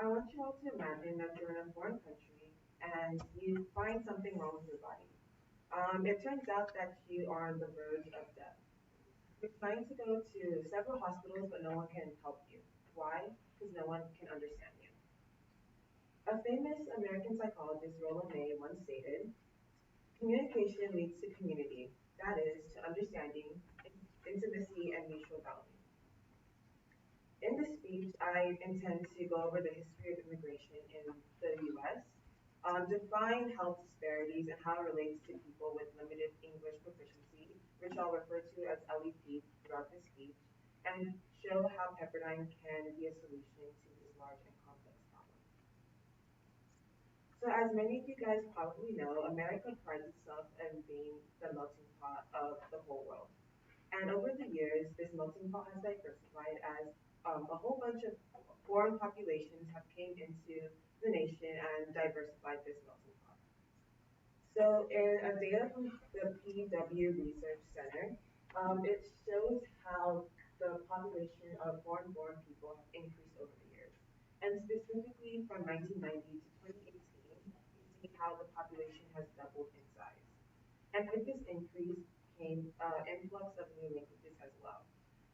I want you all to imagine that you're in a foreign country and you find something wrong with your body. It turns out that you are on the verge of death. You're trying to go to several hospitals, but no one can help you. Why? Because no one can understand you. A famous American psychologist, Roland May, once stated, communication leads to community, that is, to understanding, intimacy, and mutual value. In this speech, I intend to go over the history of immigration in the US, define health disparities and how it relates to people with limited English proficiency, which I'll refer to as LEP throughout this speech, and show how Pepperdine can be a solution to this large and complex problem. So, as many of you guys probably know, America prides itself in being the melting pot of the whole world. And over the years, this melting pot has diversified as a whole bunch of foreign populations have came into the nation and diversified this melting pot. So in a data from the PW Research Center, it shows how the population of foreign-born people have increased over the years. And specifically from 1990 to 2018, you see how the population has doubled in size. And with this increase came influx of new languages as well.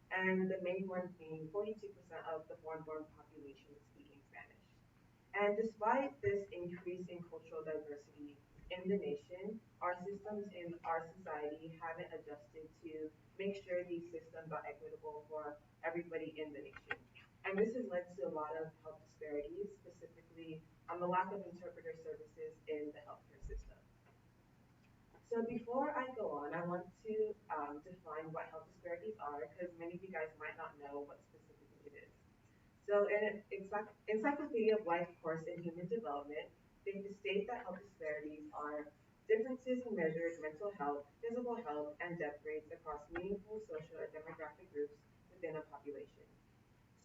And the main one being 42% of the foreign-born population is speaking Spanish. And despite this increase in cultural diversity in the nation, our systems in our society haven't adjusted to make sure these systems are equitable for everybody in the nation. And this has led to a lot of health disparities, specifically on the lack of interpreter services in the healthcare system. So before I go on, I want to define what health disparities are because many of you guys might not know what specifically it is. So in Encyclopedia of Life course in Human Development, they state that health disparities are differences in measured mental health, physical health, and death rates across meaningful social or demographic groups within a population.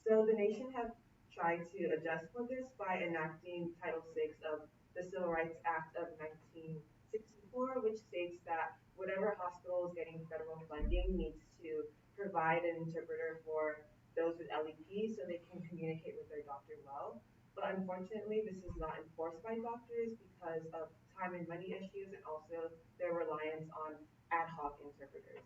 So the nation has tried to adjust for this by enacting Title VI of the Civil Rights Act of 1964, which states that whatever hospital is getting federal funding needs to provide an interpreter for those with LEP so they can communicate with their doctor well. But unfortunately, this is not enforced by doctors because of time and money issues and also their reliance on ad hoc interpreters.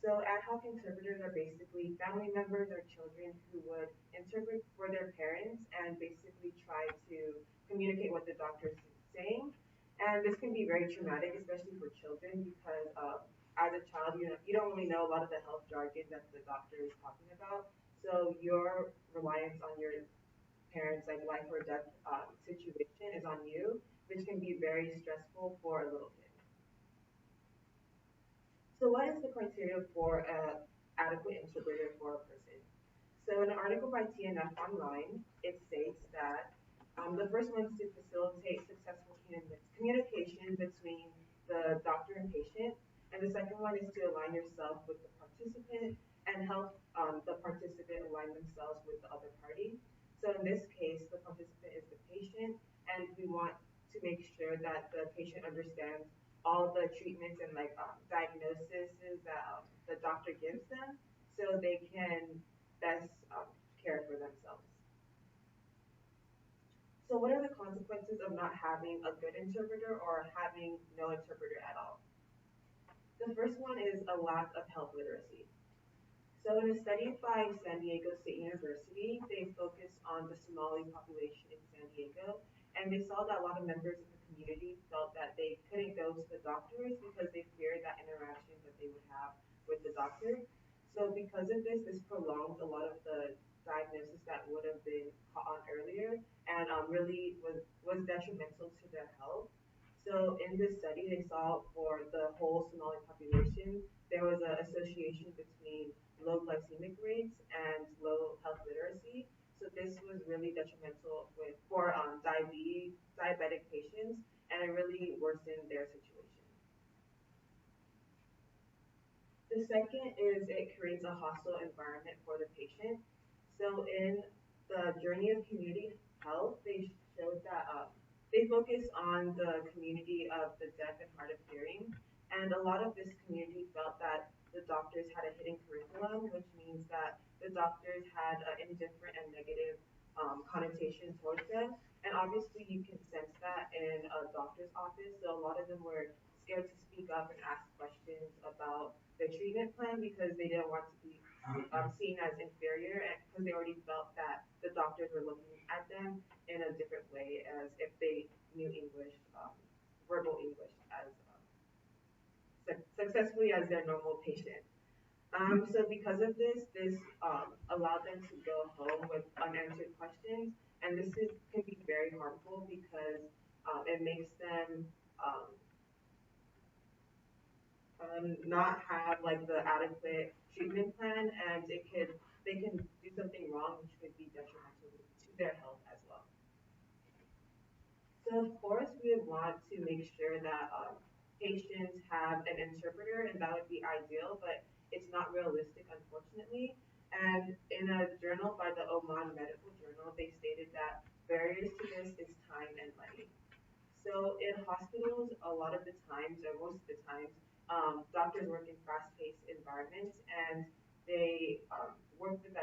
So ad hoc interpreters are basically family members or children who would interpret for their parents and basically try to communicate what the doctor is saying. And this can be very traumatic, especially for children, because as a child, you don't really know a lot of the health jargon that the doctor is talking about. So your reliance on your parents' like life or death situation is on you, which can be very stressful for a little kid. So what is the criteria for an adequate interpreter for a person? So in an article by TNF Online, it states that the first one is to facilitate successful communication between the doctor and patient, and the second one is to align yourself with the participant and help the participant align themselves with the other party. So in this case, the participant is the patient, and we want to make sure that the patient understands all the treatments and like diagnoses that the doctor gives them, so they can best care for themselves. So what are the consequences of not having a good interpreter or having no interpreter at all? The first one is a lack of health literacy. So in a study by San Diego State University, they focused on the Somali population in San Diego, and they saw that a lot of members of the community felt that they couldn't go to the doctors because they feared that interaction that they would have with the doctor. So because of this, this prolonged a lot of the diagnosis that would have been caught on earlier and really was detrimental to their health. So in this study, they saw for the whole Somali population, there was an association between low glycemic rates and low health literacy. So this was really detrimental for diabetic patients, and it really worsened their situation. The second is it creates a hostile environment for the patient. So in the journey of community health, they showed that they focus on the community of the deaf and hard of hearing, and a lot of this community felt that the doctors had a hidden curriculum, which means that the doctors had an indifferent and negative connotation towards them. And obviously, you can sense that in a doctor's office. So a lot of them were scared to speak up and ask questions about the treatment plan because they didn't want to be seen as inferior, and because they already felt that the doctors were looking at them in a different way as if they knew English, verbal English, as successfully as their normal patient. So because of this, this allowed them to go home with unanswered questions, and can be very harmful because it makes them um, not have like the adequate treatment plan, and they can do something wrong, which could be detrimental to their health as well. So of course, we would want to make sure that patients have an interpreter, and that would be ideal, but it's not realistic, unfortunately. And in a journal by the Oman Medical Journal, they stated that barriers to this is time and money. So in hospitals, a lot of the times, or most of the times, doctors work in fast-paced environments, and they work with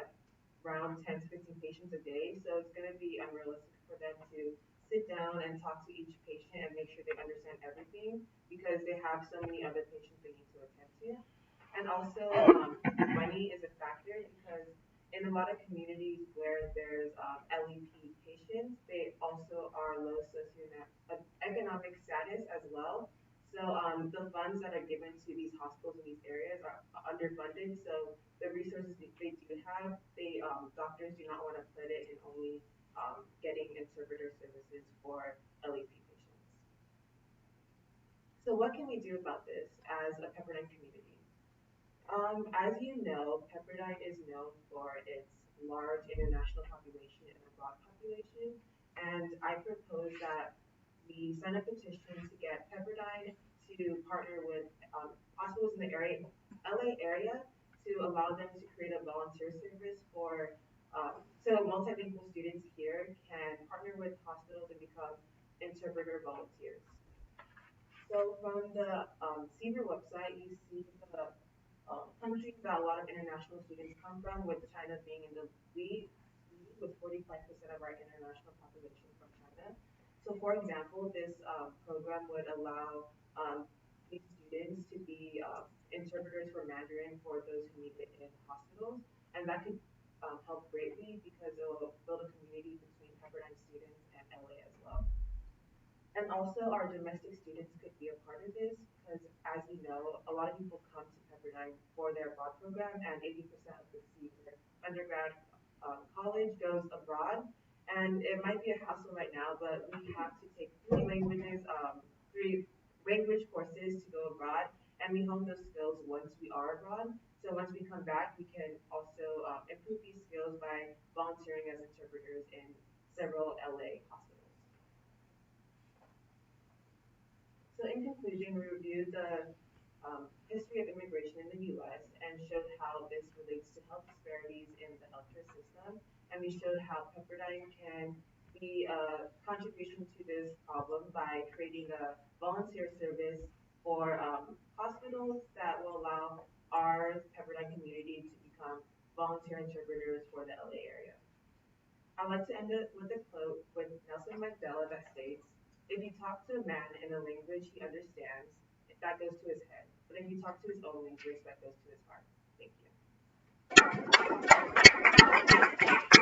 around 10 to 15 patients a day. So it's going to be unrealistic for them to sit down and talk to each patient and make sure they understand everything because they have so many other patients they need to attend to. And also, money is a factor because in a lot of communities where there's LEP patients, they also are low socioeconomic status as well. So the funds that are given to these hospitals in these areas are underfunded. So the resources they do have, they doctors do not want to put it in only getting interpreter services for LEP patients. So what can we do about this as a Pepperdine community? As you know, Pepperdine is known for its large international population and abroad population, and I propose that we sign a petition to get Pepperdine to partner with hospitals in the LA area, to allow them to create a volunteer service for so multilingual students here can partner with hospitals and become interpreter volunteers. So from the CBER website, you see the countries that a lot of international students come from, with China being in the lead, with 45% of our international population from China. So for example, this program would allow these students to be interpreters for Mandarin for those who need it in hospitals, and that could help greatly because it will build a community between Pepperdine students and LA as well. And also, our domestic students could be a part of this because, as you know, a lot of people come to Pepperdine for their abroad program, and 80% of the senior undergrad college goes abroad. And it might be a hassle right now, but we have to take three language courses to go abroad, and we hone those skills once we are abroad. So once we come back, we can also improve these skills by volunteering as interpreters in several LA hospitals. So in conclusion, we reviewed the history of immigration in the U.S. and showed how this relates to health disparities in the healthcare system. And we showed how Pepperdine can be a contribution to this problem by creating a volunteer service for hospitals that will allow our Pepperdine community to become volunteer interpreters for the LA area. I'd like to end it with a quote with Nelson Mandela that states, "If you talk to a man in a language he understands, that goes to his head. But if you talk to his own language, that goes to his heart." Thank you.